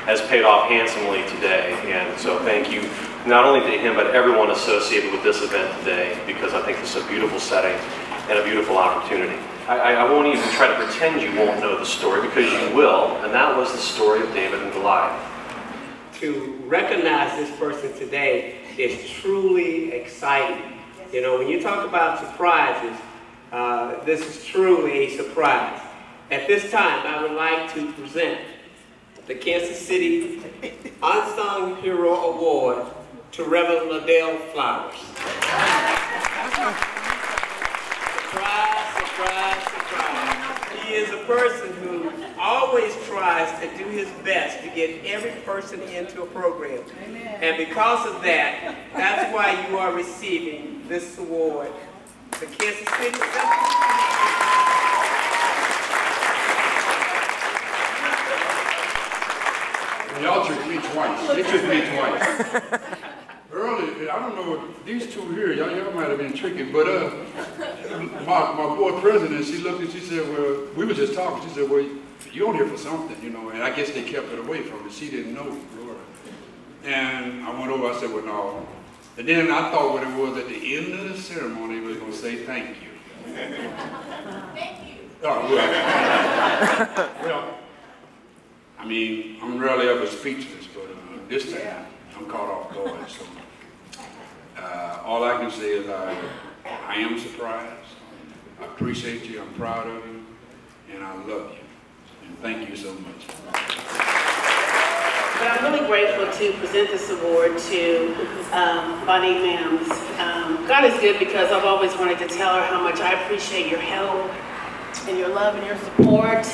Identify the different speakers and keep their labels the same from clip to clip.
Speaker 1: Has paid off handsomely today, and so thank you not only to him but everyone associated with this event today, because I think this is a beautiful setting and a beautiful opportunity. I won't even try to pretend you won't know the story, because you will, and that was the story of David and Goliath.
Speaker 2: To recognize this person today is truly exciting. You know, when you talk about surprises, this is truly a surprise. At this time, I would like to present the Kansas City Unsung Hero Award to Reverend Ladell Flowers. Surprise, surprise, surprise. He is a person who always tries to do his best to get every person into a program. Amen. And because of that, that's why you are receiving this award. The Kansas City
Speaker 3: Y'all tricked me twice. They tricked me twice. Early, I don't know, these two here, y'all might have been tricky, but my board president, she looked and she said, well, we were just talking. She said, well, you're on here for something, you know, and I guess they kept it away from her. She didn't know, Laura. And I went over, I said, well, no. And then I thought what it was at the end of the ceremony, we was going to say thank you. Thank you. Oh, well. Well, I mean, I'm rarely ever speechless, but this time I'm caught off guard. So all I can say is I am surprised. I appreciate you. I'm proud of you, and I love you. And thank you so much.
Speaker 4: But I'm really grateful to present this award to Bonnie Mims. God is good, because I've always wanted to tell her how much I appreciate your help and your love and your support.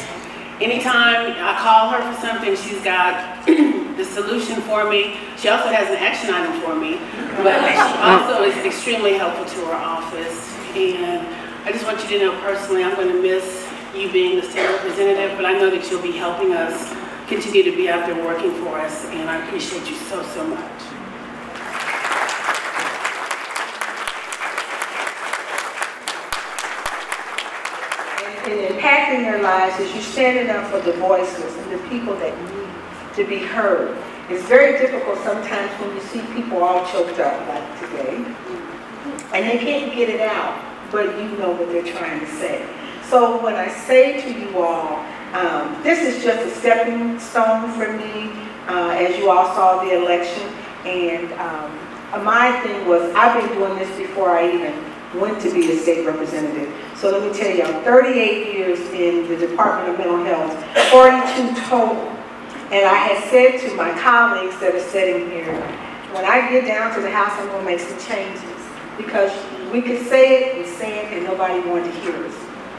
Speaker 4: Anytime I call her for something, she's got the solution for me. She also has an action item for me, but she also is extremely helpful to her office. And I just want you to know personally, I'm going to miss you being the state representative, but I know that you'll be helping us continue to be out there working for us, and I appreciate you so, so much.
Speaker 5: And impacting their lives is you standing up for the voiceless and the people that need to be heard. It's very difficult sometimes when you see people all choked up like today, and they can't get it out, but you know what they're trying to say. So when I say to you all, this is just a stepping stone for me, as you all saw the election, and my thing was, I've been doing this before I even went to be a state representative. So let me tell you, I'm 38 years in the Department of Mental Health, 42 total. And I had said to my colleagues that are sitting here, when I get down to the House, I'm going to make some changes, because we could say it and nobody wanted to hear us.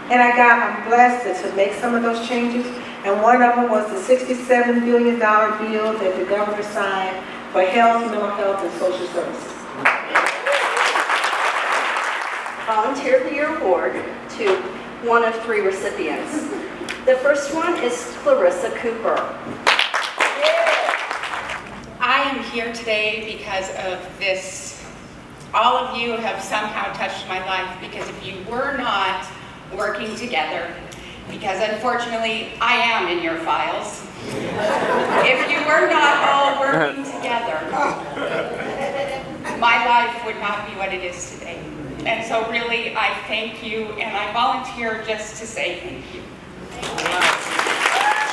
Speaker 5: And I'm blessed to make some of those changes. And one of them was the $67 billion bill that the governor signed for health, mental health, and social services.
Speaker 6: Volunteer of the Year Award to one of 3 recipients. The first one is Clarissa Cooper.
Speaker 7: I am here today because of this. All of you have somehow touched my life, because if you were not working together, because unfortunately I am in your files, if you were not all working together, my life would not be what it is today. And so really, I thank you, and I volunteer just to say thank you.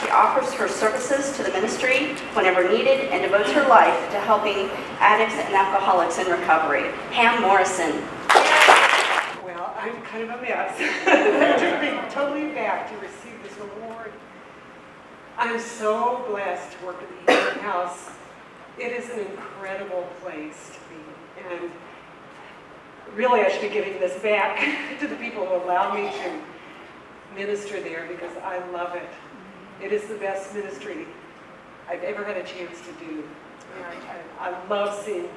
Speaker 6: She offers her services to the ministry whenever needed and devotes her life to helping addicts and alcoholics in recovery. Pam Morrison.
Speaker 8: Well, I'm kind of a mess. It took me totally back to receive this award. I'm so blessed to work at the Healing House. It is an incredible place to be. And really, I should be giving this back to the people who allow me to minister there, because I love it. It is the best ministry I've ever had a chance to do. And I love seeing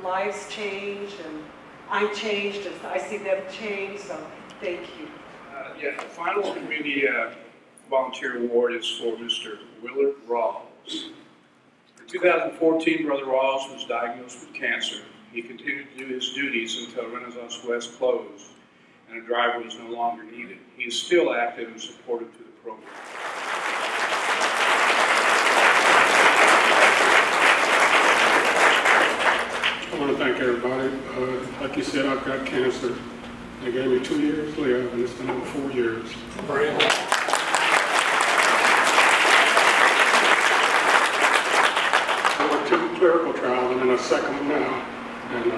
Speaker 8: lives change, and I'm changed as I see them change, so thank you.
Speaker 9: Yeah, the final community volunteer award is for Mr. Willard Rawls. In 2014, Brother Rawls was diagnosed with cancer. He continued to do his duties until Renaissance West closed and a driver was no longer needed. He is still active and supportive to the program.
Speaker 10: I want to thank everybody. Like you said, I've got cancer. They gave me 2 years to live, and it's been over 4 years. I went 2 clerical trials, and then a second one now. And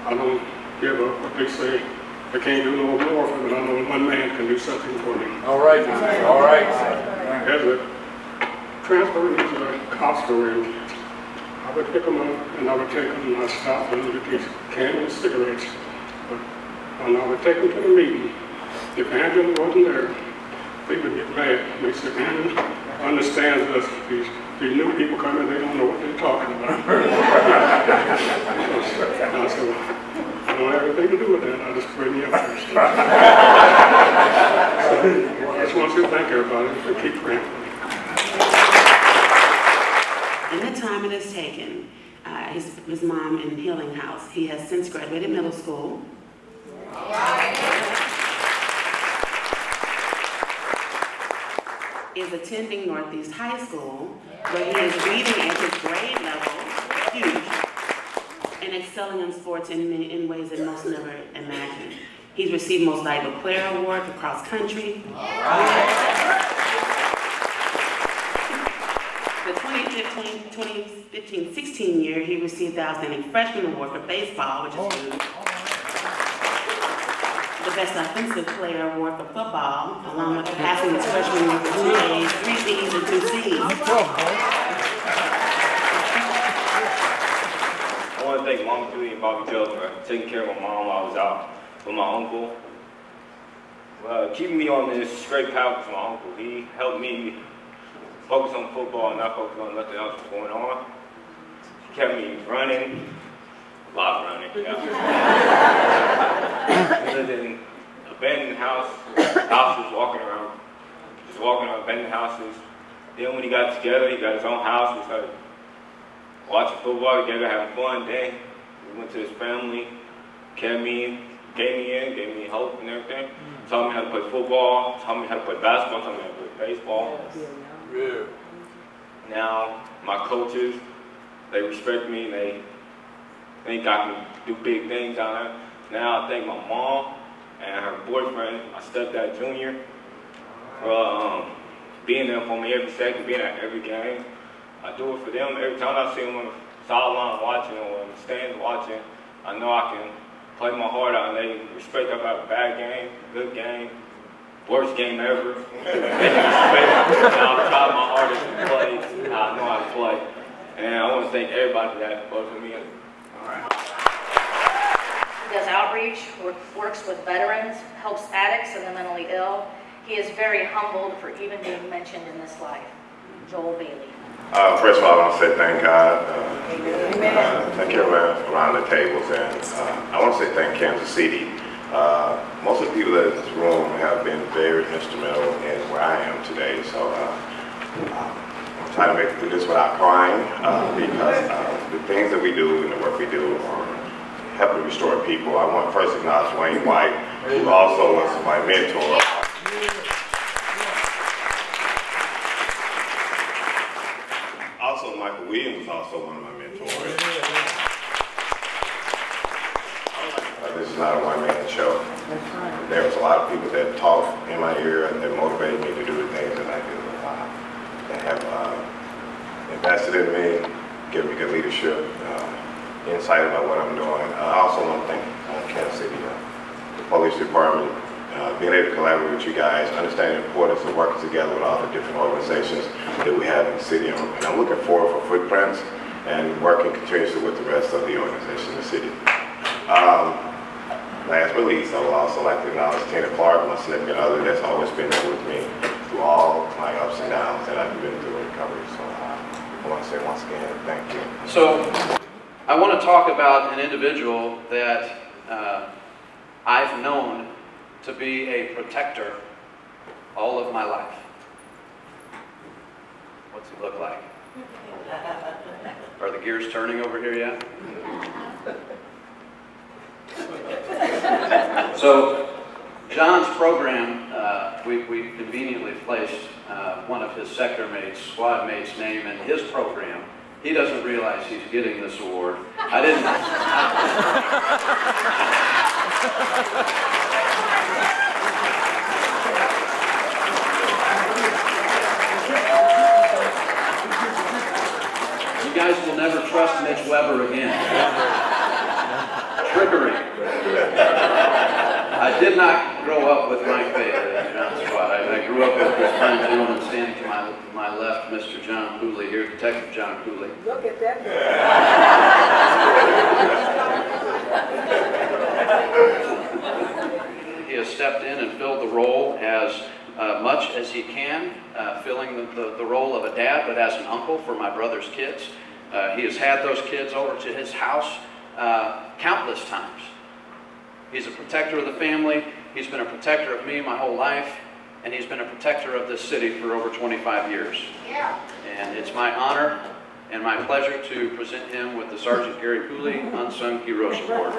Speaker 10: I don't give up what they say. I can't do no more for it, but I know one man can do something for me.
Speaker 3: All right, all right.
Speaker 10: As a transfer into a hospital, I would pick them up and I would take them and I'd stop and get these cans of cigarettes. But when I would take them to the meeting, if Angela wasn't there, they would get mad. And they said, Angela understands us. These new people come in, they don't know what they're talking about. And I said, well, I don't have anything to do with that. I just bring you up first. So, I just want to thank everybody and keep praying for me.
Speaker 11: In the time it has taken, his mom in Healing House, he has since graduated middle school. Is attending Northeast High School, where he is reading at his grade level, huge, and excelling in sports in ways that most never imagined. He's received Most Valuable Player Award for cross country. The 2015-16 year, he received the Outstanding Freshman Award for baseball, which is huge. The Best Offensive Player Award for football, along with passing his freshman year for 2 A's, 3 B's, and 2 C's.
Speaker 12: I want to thank Mama Julie and Bobby Joe for taking care of my mom while I was out with my uncle. Keeping me on this straight path with my uncle. He helped me focus on football and not focus on nothing else was going on. He kept me running. A lot of running, yeah. We lived in abandoned house, houses walking around, just walking around abandoned houses. Then when he got together, he got his own house, we started watching football together, having fun. Then we went to his family, kept me, gave me hope and everything. Taught me how to play football, taught me how to play basketball, taught me how to play baseball.
Speaker 3: Yeah.
Speaker 12: Now, my coaches, they respect me, and they think I can do big things out there. Now I thank my mom and her boyfriend, my stepdad Junior, for being there for me every second, being at every game. I do it for them every time I see them on the sideline watching or in the stands watching. I know I can play my heart out, and they respect if I have a bad game, good game, worst game ever. They respect me, and I'll try my hardest to play how I know how to play. And I want to thank everybody for that, both of me and
Speaker 13: He does outreach, works with veterans, helps addicts and the mentally ill. He is very humbled for even being mentioned in this life. Joel Bailey.
Speaker 14: First of all, I want to say thank God. Thank everyone around the tables, and I want to say thank Kansas City. Most of the people that are in this room have been very instrumental in where I am today. So I'm trying to make it through this without crying, because the things that we do and the work we do are helping restore people. I want to first acknowledge Wayne White, who also was my mentor. Also, Michael Williams was also one of my mentors. This is not a one-man show. There was a lot of people that talked in my ear and that motivated me to do the things that I do. That have invested in me, given me good leadership, insight about what I'm doing. I also want to thank Kansas City, the police department, being able to collaborate with you guys, understanding the importance of working together with all the different organizations that we have in the city. And I'm looking forward for Footprints and working continuously with the rest of the organization in the city. Last but least, I would also like to acknowledge Tina Clark, my significant other, that's always been there with me through all my ups and downs that I've been through in recovery. So I want to say once again, thank you.
Speaker 15: So I want to talk about an individual that I've known to be a protector all of my life. What's he look like? Are the gears turning over here yet? So, John's program, we conveniently placed one of his sector mates, squad mates' name in his program. He doesn't realize he's getting this award. I didn't. You guys will never trust Mitch Weber again. Trickery. I did not grow up with Mike Baker in John's squad. I grew up with this fine gentleman standing to my left, Mr. John Cooley, here, Detective John Cooley.
Speaker 5: Look at that.
Speaker 15: He has stepped in and filled the role as much as he can, filling the role of a dad, but as an uncle for my brother's kids. He has had those kids over to his house countless times. He's a protector of the family. He's been a protector of me my whole life, and he's been a protector of this city for over 25 years.
Speaker 5: Yeah.
Speaker 15: And it's my honor and my pleasure to present him with the Sergeant Gary Cooley Unsung Heroes Award.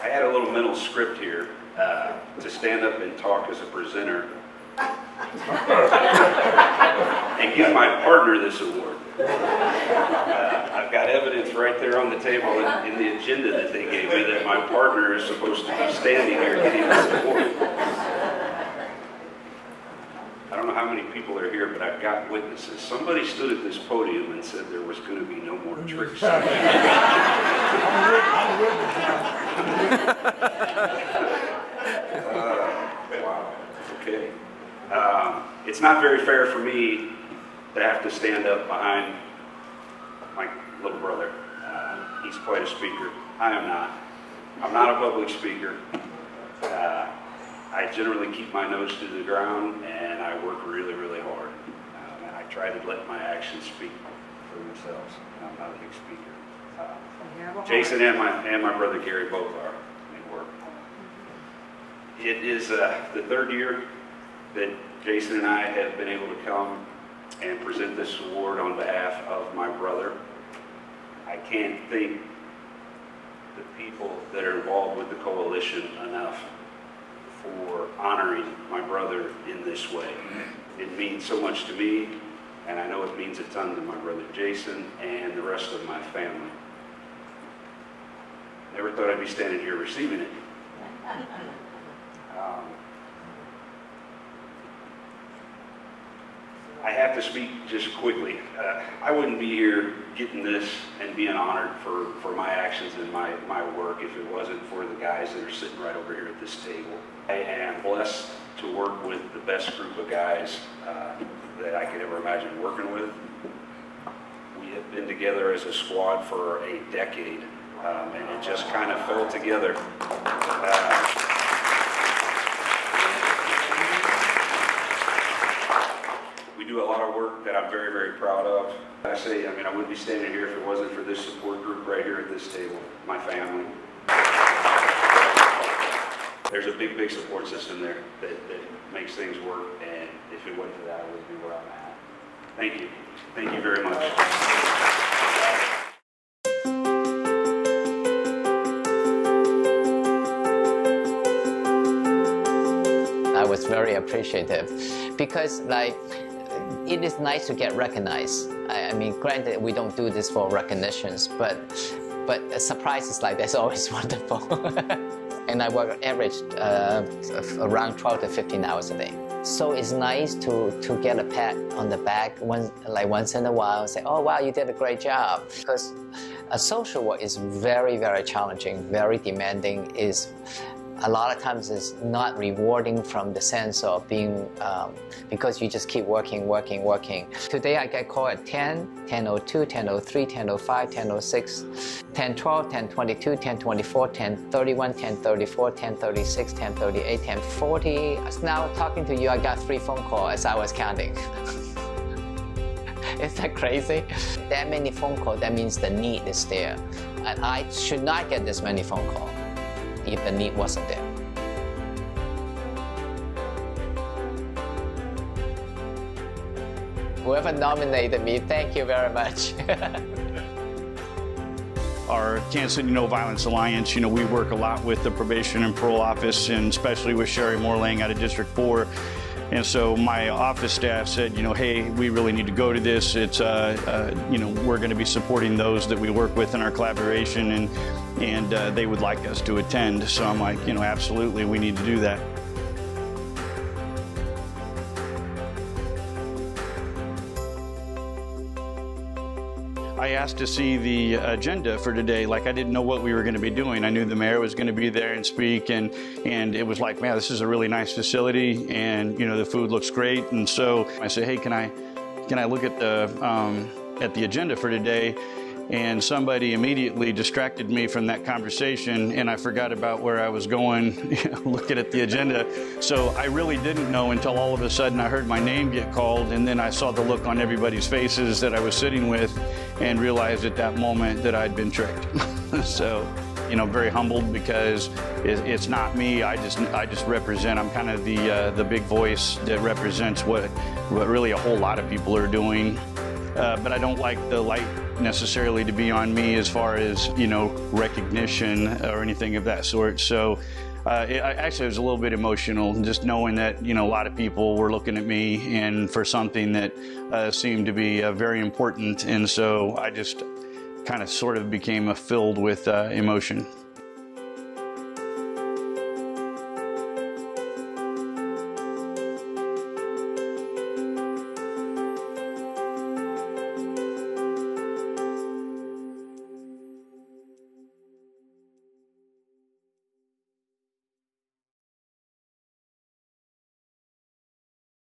Speaker 16: I had a little mental script here to stand up and talk as a presenter and give my partner this award. I've got evidence right there on the table in the agenda that they gave me that my partner is supposed to be standing here getting this award. I don't know how many people are here, but I've got witnesses. Somebody stood at this podium and said there was going to be no more tricks. Wow. Okay. It's not very fair for me to have to stand up behind my little brother. He's quite a speaker. I am not. I'm not a public speaker. I generally keep my nose to the ground, and I work really, really hard. And I try to let my actions speak for themselves. I'm not a big speaker. Jason and my brother Gary both are in work. It is the third year that Jason and I have been able to come and present this award on behalf of my brother. I can't thank the people that are involved with the coalition enough for honoring my brother in this way. It means so much to me, and I know it means a ton to my brother Jason and the rest of my family. Never thought I'd be standing here receiving it. I have to speak just quickly. I wouldn't be here getting this and being honored for my actions and my work if it wasn't for the guys that are sitting right over here at this table. I am blessed to work with the best group of guys that I could ever imagine working with. We have been together as a squad for a decade, and it just kind of fell together. We do a lot of work that I'm very, very proud of. I wouldn't be standing here if it wasn't for this support group right here at this table, my family. There's a big, big support system there that makes things work, and if it wasn't for that, I wouldn't be where I'm at. Thank you. Thank you very much.
Speaker 17: I was very appreciative because, it is nice to get recognized. I mean, granted, we don't do this for recognitions, but surprises like that's always wonderful. And I work average around 12 to 15 hours a day. So it's nice to get a pat on the back once in a while and say, oh wow, you did a great job. Because social work is very, very challenging, very demanding. A lot of times it's not rewarding from the sense of being, because you just keep working. Today I get called at 10, 10:02, 10:03, 10:05, 10:06, 10:12, 10:22, 10:24, 10:31, 10:34, 10:36, 10:38, 10:40. Now talking to you, I got 3 phone calls as I was counting. Is that crazy? That many phone calls, that means the need is there. And I should not get this many phone calls if the need wasn't there. whoever nominated me, thank you very much.
Speaker 9: Our Kansas City No Violence Alliance, we work a lot with the Probation and Parole Office, and especially with Sherry Morlang out of District 4. And so my office staff said, hey, we really need to go to this. It's, we're going to be supporting those that we work with in our collaboration, and they would like us to attend. So I'm like, absolutely, we need to do that. I asked to see the agenda for today. Like, I didn't know what we were going to be doing. I knew the mayor was going to be there and speak, and it was like, man, this is a really nice facility, and the food looks great. And so I said, hey, can I look at the agenda for today? And somebody immediately distracted me from that conversation, and I forgot about where I was going looking at the agenda. So I really didn't know until all of a sudden I heard my name get called, and then I saw the look on everybody's faces that I was sitting with and realized at that moment that I'd been tricked. So, very humbled, because it's not me. I just represent. I'm kind of the big voice that represents what really a whole lot of people are doing. But I don't like the light necessarily to be on me as far as, recognition or anything of that sort. So actually, it was a little bit emotional, just knowing that, a lot of people were looking at me and for something that seemed to be very important. And so I just kind of sort of became filled with emotion.